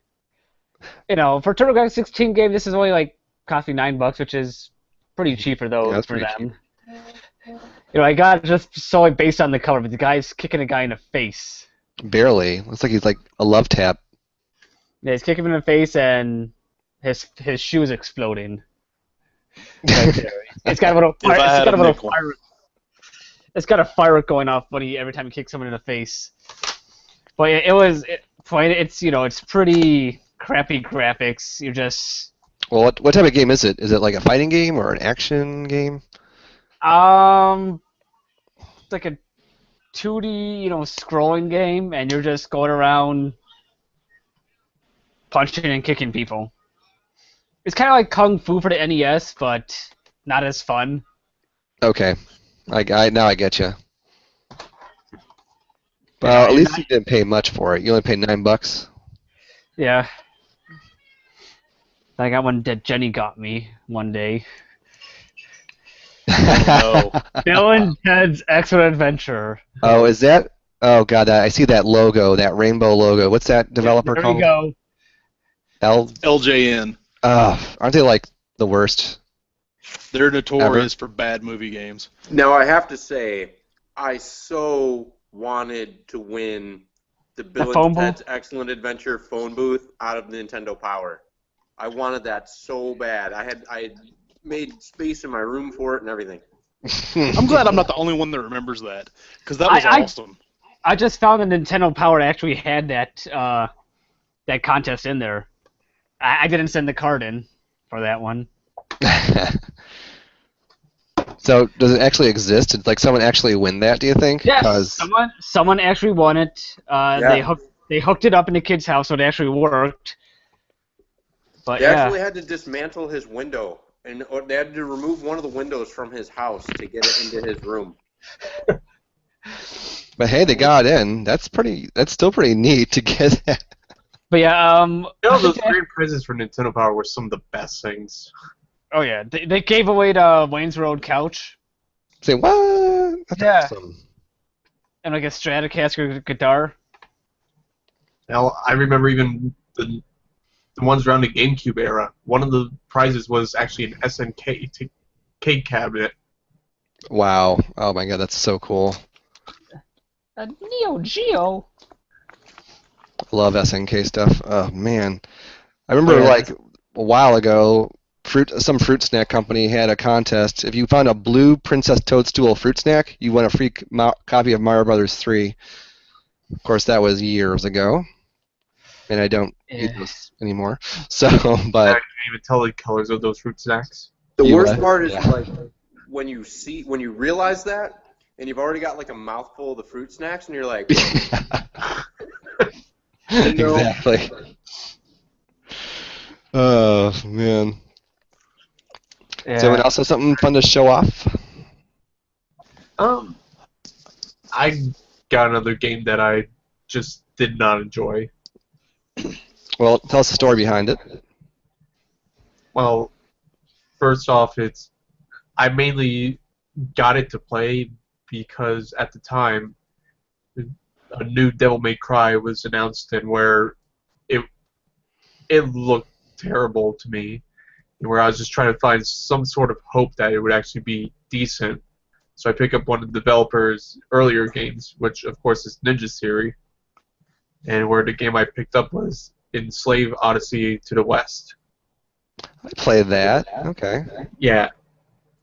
For TurboGrafx 16 game, this is only cost me $9, which is pretty cheap for those for them. Cheap. I got it just solely based on the color, but the guy's kicking a guy in the face. Barely. Looks like he's like a love tap. Yeah, he's kicking him in the face, and his shoe is exploding. Right there. It's got a little fire. It's got a firework going off every time he kicks someone in the face. But it's pretty crappy graphics. You're just... Well, what type of game is it? Is it like a fighting game or an action game? It's like a 2D, scrolling game, and you're just going around punching and kicking people. It's kind of like Kung Fu for the NES, but not as fun. Okay, now I get you. Well, at least you didn't pay much for it. You only paid $9. Yeah. I got one that Jenny got me one day. Oh, no. Bill and Ted's Excellent Adventure. Oh, is that? Oh God, I see that logo, that rainbow logo. What's that developer there called? we go. LJN. Aren't they like the worst? They're notorious for bad movie games. Now, I have to say, I so wanted to win the Bill and Ted's Excellent Adventure phone booth out of Nintendo Power. I wanted that so bad. I made space in my room for it and everything. I'm glad I'm not the only one that remembers that, because that was awesome. I just found that Nintendo Power actually had that contest in there. I didn't send the card in for that one. So does it actually exist? Did someone actually win that? Do you think? Yes, someone actually won it. Yeah. They hooked it up in the kid's house, so it actually worked. But they actually had to dismantle his window, and they had to remove one of the windows from his house to get it into his room. But hey, they got in. That's still pretty neat to get that. But yeah, those grand prizes for Nintendo Power were some of the best things. Oh yeah, they gave away the Wayne's Road couch. Say what? That's awesome. And a Stratocaster guitar. Now I remember even the ones around the GameCube era. One of the prizes was actually an SNK cake cabinet. Wow! Oh my God, that's so cool. A Neo Geo. Love SNK stuff. Oh man, I remember a while ago, some fruit snack company had a contest. If you found a blue Princess Toadstool fruit snack, you won a free copy of Mario Brothers 3. Of course, that was years ago, and I don't eat those anymore. So, but I can't even tell the colors of those fruit snacks. The worst part is when you realize that, and you've already got a mouthful of the fruit snacks, and you're like. Exactly. Oh man. Yeah. Does anyone else have something fun to show off? I got another game that I just did not enjoy. Well, tell us the story behind it. Well, first off, I mainly got it to play because at the time a new Devil May Cry was announced, and where it looked terrible to me, and where I was just trying to find some sort of hope that it would actually be decent. So I picked up one of the developers' earlier games, which of course is Ninja Theory, and where the game I picked up was Enslaved Odyssey to the West. I played that. Okay. Yeah,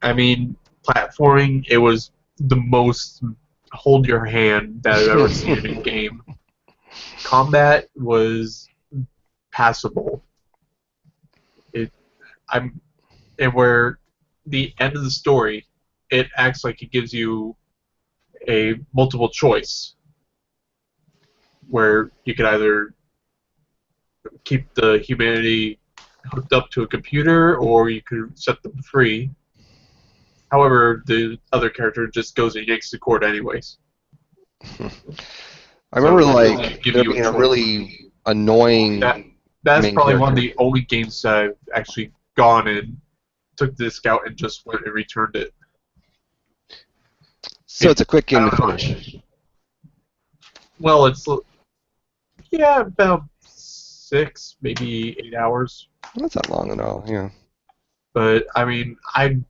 I mean, platforming, it was the most hold your hand that I've ever seen in a game. Combat was passable. And where the end of the story, it acts like it gives you a multiple choice, where you could either keep the humanity hooked up to a computer, or you could set them free. However, the other character just goes and yanks the cord anyways. I remember So, like give there you a being a choice. really annoying That's main probably one of character. the only games that I've actually gone and took the disc out and just went and returned it. So it's a quick game to I don't know. finish. Well, it's about 6, maybe 8 hours. That's not long at all. Yeah. But I mean, I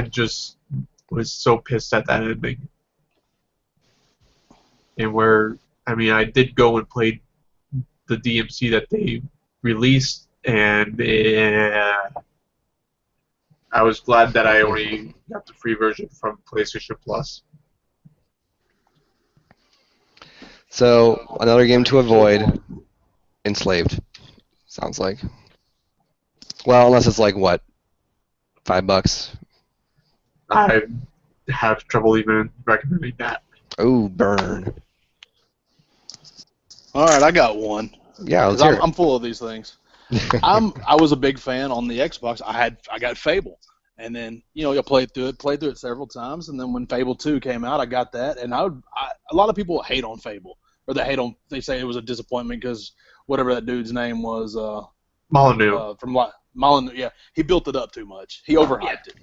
just was so pissed at that ending. And I did go and play the DMC that they released, and I was glad that I only got the free version from PlayStation Plus. So another game to avoid. Enslaved. Sounds like. Well, unless it's like what, $5. I have trouble even recommending that. Oh, burn. All right, I got one. Yeah, let's 'Cause hear I'm full of these things. I was a big fan on the Xbox. I got Fable, and then you played through it several times, and then when Fable 2 came out, I got that, and a lot of people hate on Fable, or they say it was a disappointment because whatever that dude's name was, Molyneux. from Molyneux, yeah, he built it up too much. He overhyped it,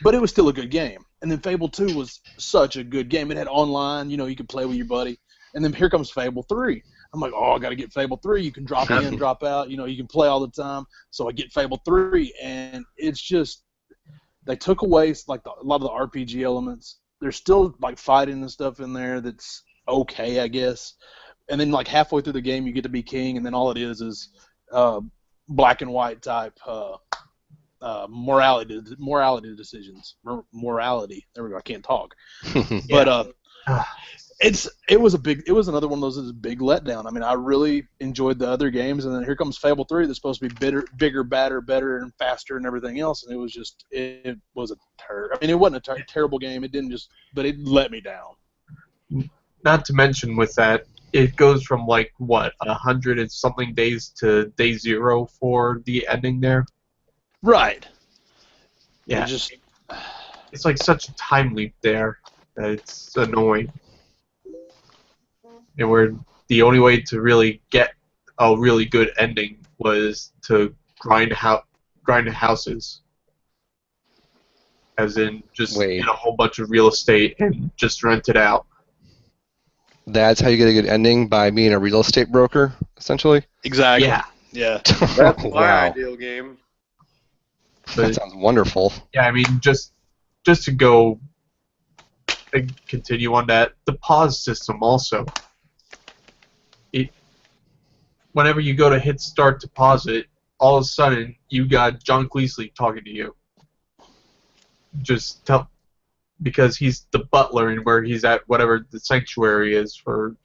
but it was still a good game. And then Fable 2 was such a good game. It had online, you could play with your buddy, and then here comes Fable 3. I'm like, oh, I got to get Fable 3. You can drop in, drop out. You can play all the time. So I get Fable 3, and it's just they took away like a lot of the RPG elements. There's still like fighting and stuff in there that's okay, I guess. And then like halfway through the game, you get to be king, and then all it is black and white type morality decisions. Morality. There we go. I can't talk. But it was another one of those that's a big letdown. I mean, I really enjoyed the other games, and then here comes Fable 3 that's supposed to be bigger, badder, better, and faster and everything else, and it was it wasn't a terrible game. But it let me down. Not to mention with that, it goes from like 100 and something days to day 0 for the ending there. Right. Yeah. It's like such a time leap there that it's annoying. And where the only way to really get a really good ending was to grind houses, as in just get a whole bunch of real estate and just rent it out. That's how you get a good ending, by being a real estate broker, essentially? Exactly. Yeah. That's my ideal game. That sounds wonderful. Yeah, I mean, just to go and continue on that, the pause system also. Whenever you go to hit start to pause it, all of a sudden you got John Cleese talking to you. Because he's the butler and where he's at whatever the sanctuary is for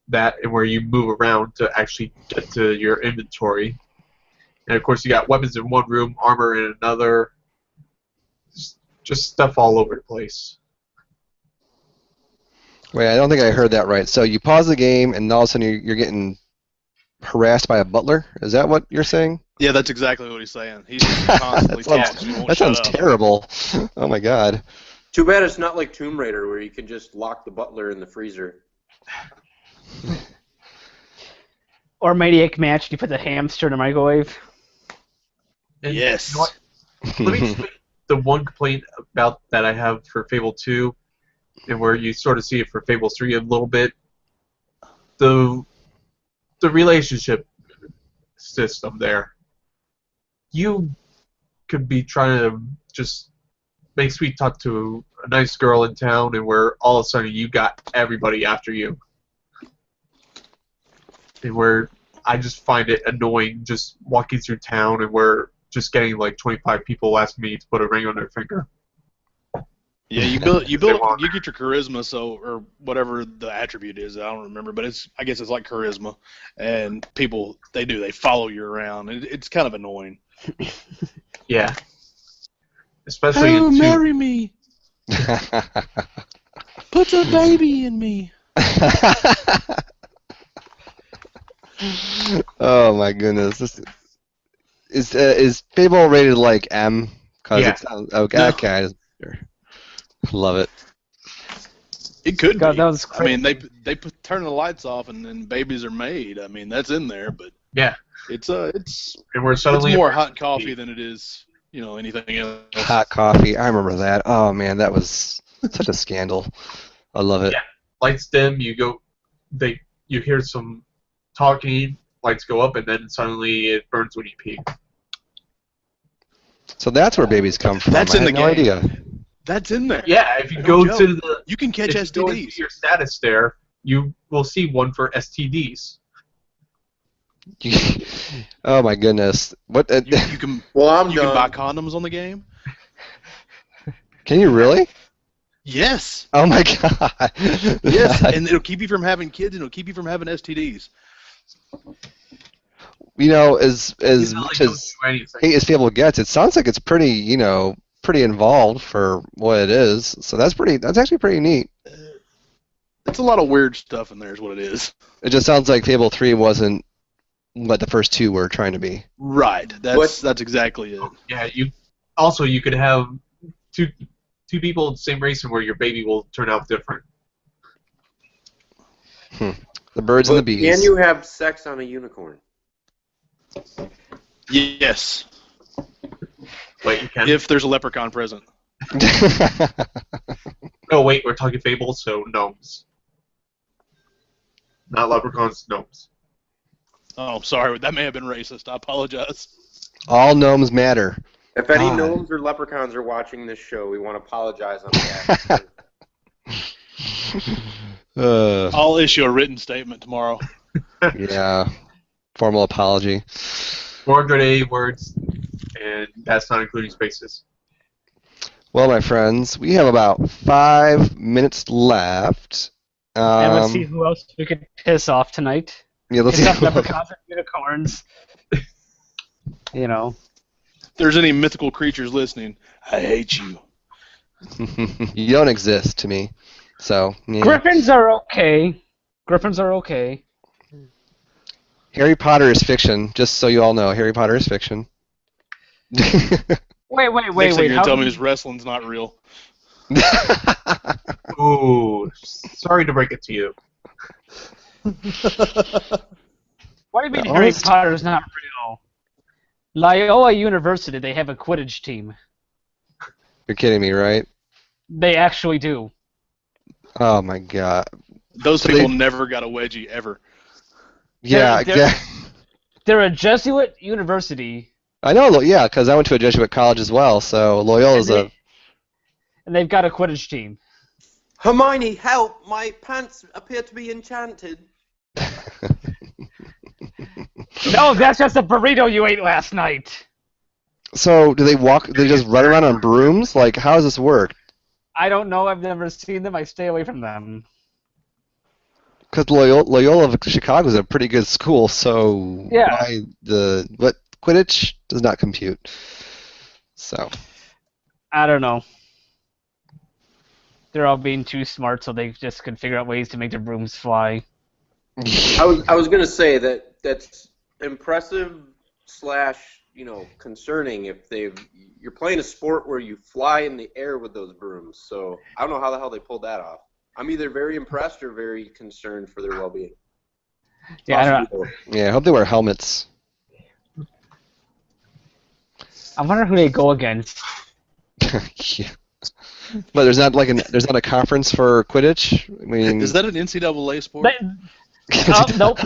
that, and where you move around to actually get to your inventory. And of course you got weapons in one room, armor in another, just stuff all over the place. Wait, I don't think I heard that right. So you pause the game, and all of a sudden you're getting harassed by a butler? Is that what you're saying? Yeah, that's exactly what he's saying. He's just constantly talking. That sounds terrible. Oh my god. Too bad it's not like Tomb Raider where you can just lock the butler in the freezer. Or Maniac Match, you put the hamster in the microwave. And yes. You know what? Let me explain the one complaint about that I have for Fable 2, and where you sort of see it for Fable 3 a little bit. The relationship system there. You could be trying to just make sweet talk to a nice girl in town, and where all of a sudden you got everybody after you. And where I just find it annoying just walking through town, and where just getting like 25 people asking me to put a ring on their finger. Yeah, you get your charisma, or whatever the attribute is. I don't remember, but I guess it's like charisma, and people they follow you around. It's kind of annoying. Yeah, especially in marry me. Put a baby in me. Oh my goodness! Is Fable rated like M? Cause Yeah. it's okay. Love it. It could God, be. that was I mean, crazy. they turn the lights off and then babies are made. I mean, that's in there, but Yeah. it's And we're suddenly more hot coffee than it is, anything else. Hot coffee. I remember that. Oh man, that was such a scandal. I love it. Yeah. Lights dim. You hear some talking. Lights go up, and then suddenly it burns when you pee. So that's where babies come from. That's I in had the no game. idea. That's in there. Yeah, if you No go joke. to the You can catch if you go into STDs. your status there, you will see one for STDs. Oh my goodness. What? You can Well, I'm you can done. buy condoms on the game. Can you really? Yes. Oh my god. Yes, and it'll keep you from having kids, and it'll keep you from having STDs. As Even though much they don't as do anything. hate as Fable gets, it sounds like it's pretty, pretty involved for what it is. So that's actually pretty neat. It's a lot of weird stuff in there, is what it is. It just sounds like Fable 3 wasn't what the first two were trying to be. Right. That's exactly it. Yeah, you could have two people of the same race and where your baby will turn out different. The birds and the But bees. can you have sex on a unicorn? Yes. Wait, you can? If there's a leprechaun present. No, wait, we're talking fables, so gnomes. Not leprechauns, gnomes. Oh, sorry. That may have been racist. I apologize. All gnomes matter. If any God. gnomes or leprechauns are watching this show, we want to apologize on behalf. I'll issue a written statement tomorrow. Yeah. Formal apology. 480 words, and that's not including spaces. Well, my friends, we have about 5 minutes left. And let's see who else we could piss off tonight. Yeah, let's Piss see. off leprechauns and unicorns. If there's any mythical creatures listening, I hate you. You don't exist to me. So, yeah. Griffins are okay. Harry Potter is fiction, just so you all know. Harry Potter is fiction. Wait. Next thing you're How gonna tell me can- is wrestling's not real. Ooh, sorry to break it to you. What do you mean The Harry honest- Potter is not real? Loyola University, they have a Quidditch team. You're kidding me, right? They actually do. Oh my god. Those So people they- never got a wedgie ever. Yeah, They're- yeah. They're a Jesuit university, I know, yeah, because I went to a Jesuit college as well, so Loyola's and they've got a Quidditch team. Hermione, help! My pants appear to be enchanted. No, that's just a burrito you ate last night. So, do they just run around on brooms? Like, how does this work? I don't know. I've never seen them. I stay away from them. Because Loyola of Chicago is a pretty good school, so Yeah. what Quidditch does not compute. So, I don't know. They're all being too smart, so they just could figure out ways to make their brooms fly. I was gonna say that's impressive / concerning if you're playing a sport where you fly in the air with those brooms. So I don't know how the hell they pulled that off. I'm either very impressed or very concerned for their well-being. Yeah, I don't know. yeah, I hope they wear helmets. I wonder who they go against. Yeah. But there's not a conference for Quidditch. I mean, Is that an NCAA sport? Nope.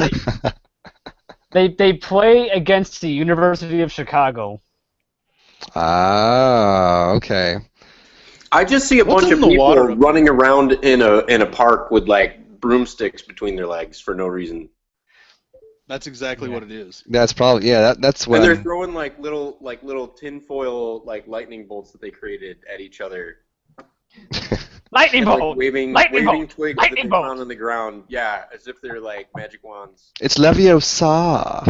They play against the University of Chicago. Ah, okay. I just see a What's bunch of in the people water up running around in a park with like broomsticks between their legs for no reason, That's exactly what it is. That's probably that's what. and they're throwing like little tinfoil like lightning bolts that they created at each other. Lightning And, like, bolt. waving Lightning bolt. twigs Lightning that they bolt. found on the ground. Yeah, as if they're like magic wands. It's Leviosa.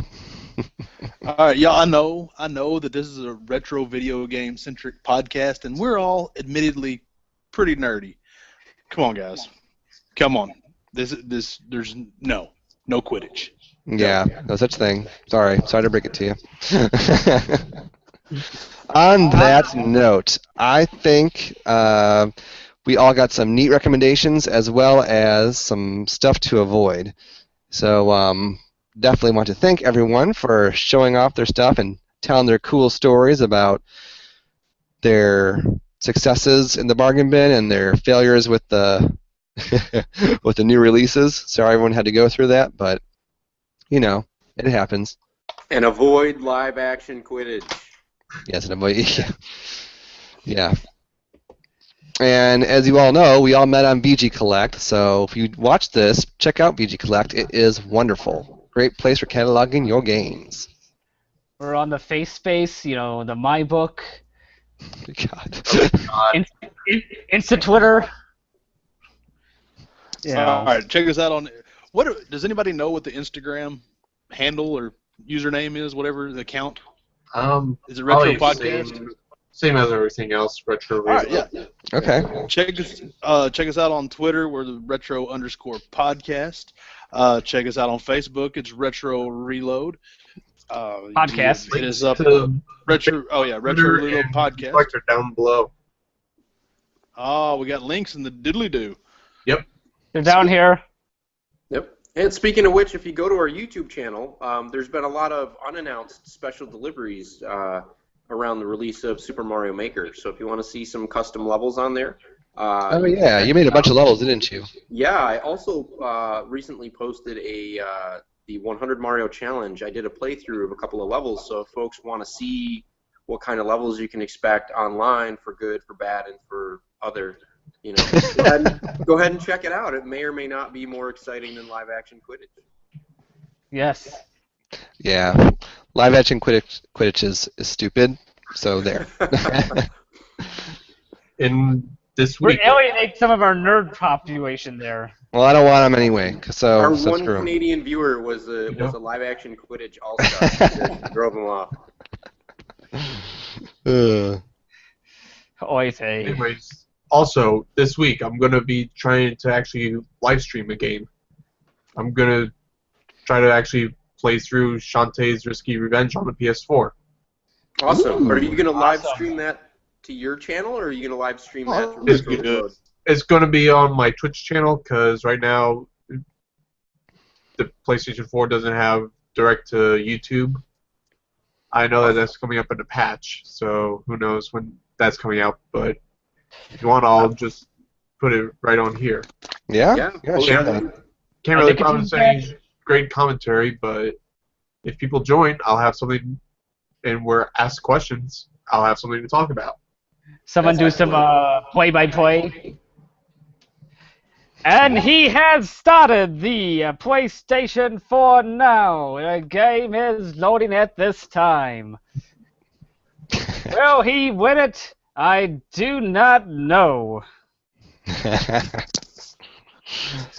All right, yeah, I know that this is a retro video game centric podcast, and we're all admittedly pretty nerdy. Come on, guys, come on. There's no Quidditch. Yeah, no such thing. Sorry to break it to you. On that note, I think we all got some neat recommendations as well as some stuff to avoid. So definitely want to thank everyone for showing off their stuff and telling their cool stories about their successes in the bargain bin and their failures with the with the new releases. Sorry everyone had to go through that, but you know, it happens. And avoid live action Quidditch. Yes, and avoid yeah. And as you all know, we all met on VGCollect, so if you watch this, check out VGCollect. It is wonderful. Great place for cataloging your games. We're on the Face Space, the My Book, God. Insta Twitter. All right, check us out on. Does anybody know what the Instagram handle or username is? Whatever the account. Is it Retro Podcast? Same as everything else. Retro. All right, yeah. Okay. Check us out on Twitter. We're the Retro_Podcast. Check us out on Facebook. It's Retro Reload. Podcast. It is up. Retro Reload Podcast. Are down below. Oh, we got links in the diddly-doo. Yep. They're down here. Yep. And speaking of which, if you go to our YouTube channel, there's been a lot of unannounced special deliveries around the release of Super Mario Maker. So if you want to see some custom levels on there. Oh yeah, you made a bunch of levels, didn't you? Yeah, I also recently posted the 100 Mario Challenge. I did a playthrough of a couple of levels, so if folks want to see what kind of levels you can expect online for good, for bad, and for other, go ahead and check it out. It may or may not be more exciting than live action Quidditch. Yes. Yeah, live action Quidditch is stupid. So there. In this week, We're alienating some of our nerd population there. Well, I don't want them anyway. So Our so one screw 'em. Canadian viewer was a live action Quidditch all-star. Drove him off. Always hey. anyways, also this week I'm gonna be trying to actually live stream a game. I'm gonna try to actually play through Shantae's Risky Revenge on the PS4. Awesome. Are you going to live Awesome. stream that to your channel, or are you going to live stream that through It's Retro good. Reload? It's gonna be on my Twitch channel because right now the PlayStation 4 doesn't have direct to YouTube. I know that that's coming up in a patch, so who knows when that's coming out. But if you want, I'll just put it right on here. Yeah. Yeah. Yeah. Sure. Can't I really think it's promise any great commentary, but if people join, I'll have something, and we're asked questions. I'll have something to talk about. Someone do some play-by-play. And he has started the PlayStation 4 now. The game is loading at this time. Will he win it? I do not know.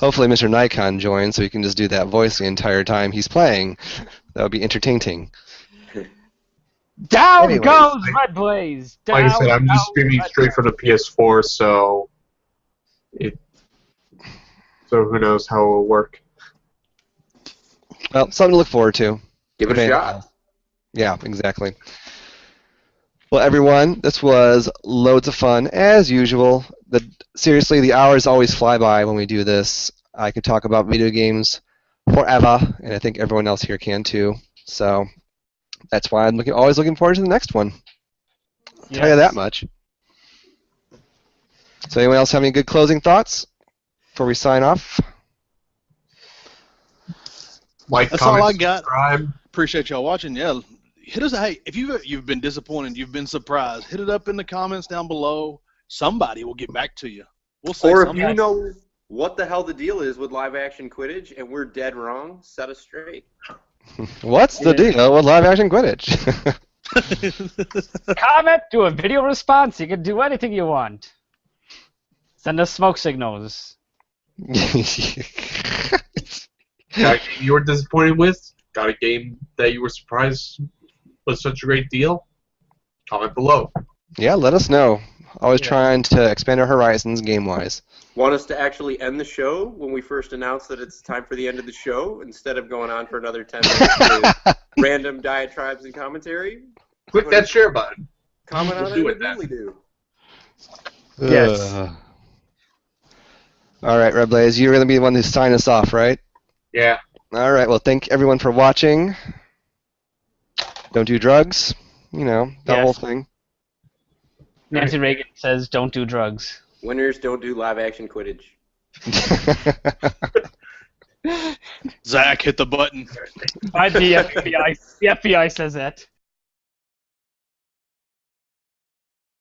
Hopefully Mr. Nikon joins so he can just do that voice the entire time he's playing. That would be entertaining. Down Anyways, goes Red Blaze. Like I said, I'm just Down streaming goes straight from the PS4, so who knows how it will work. Well, something to look forward to. Give it a shot. Yeah, exactly. Well, everyone, this was loads of fun, as usual. Seriously, the hours always fly by when we do this. I could talk about video games forever, and I think everyone else here can too. So that's why I'm always looking forward to the next one. I'll tell you that much. So anyone else have any good closing thoughts before we sign off? Like, That's comment, all I got. subscribe. Appreciate y'all watching. Yeah, hit us. Hey, if you've been disappointed, you've been surprised, hit it up in the comments down below. Somebody will get back to you. We'll say Or if something. you know what the hell the deal is with live action Quidditch and we're dead wrong, set us straight. What's the deal with live action Quidditch? Comment, do a video response. You can do anything you want. Send us smoke signals. Got a game you were disappointed with? Got a game that you were surprised was such a great deal? Comment below. Yeah, let us know. Always trying to expand our horizons game-wise. Want us to actually end the show when we first announce that it's time for the end of the show instead of going on for another 10 minutes with random diatribes and commentary? Click that share button. Comment on it do and it then. really do. Yes. All right, Red Blaze, you're going to be the one to sign us off, right? Yeah. All right, well, thank everyone for watching. Don't do drugs. You know, that whole thing. Nancy Reagan says, "Don't do drugs." Winners don't do live action Quidditch. Zach, hit the button. The FBI says that.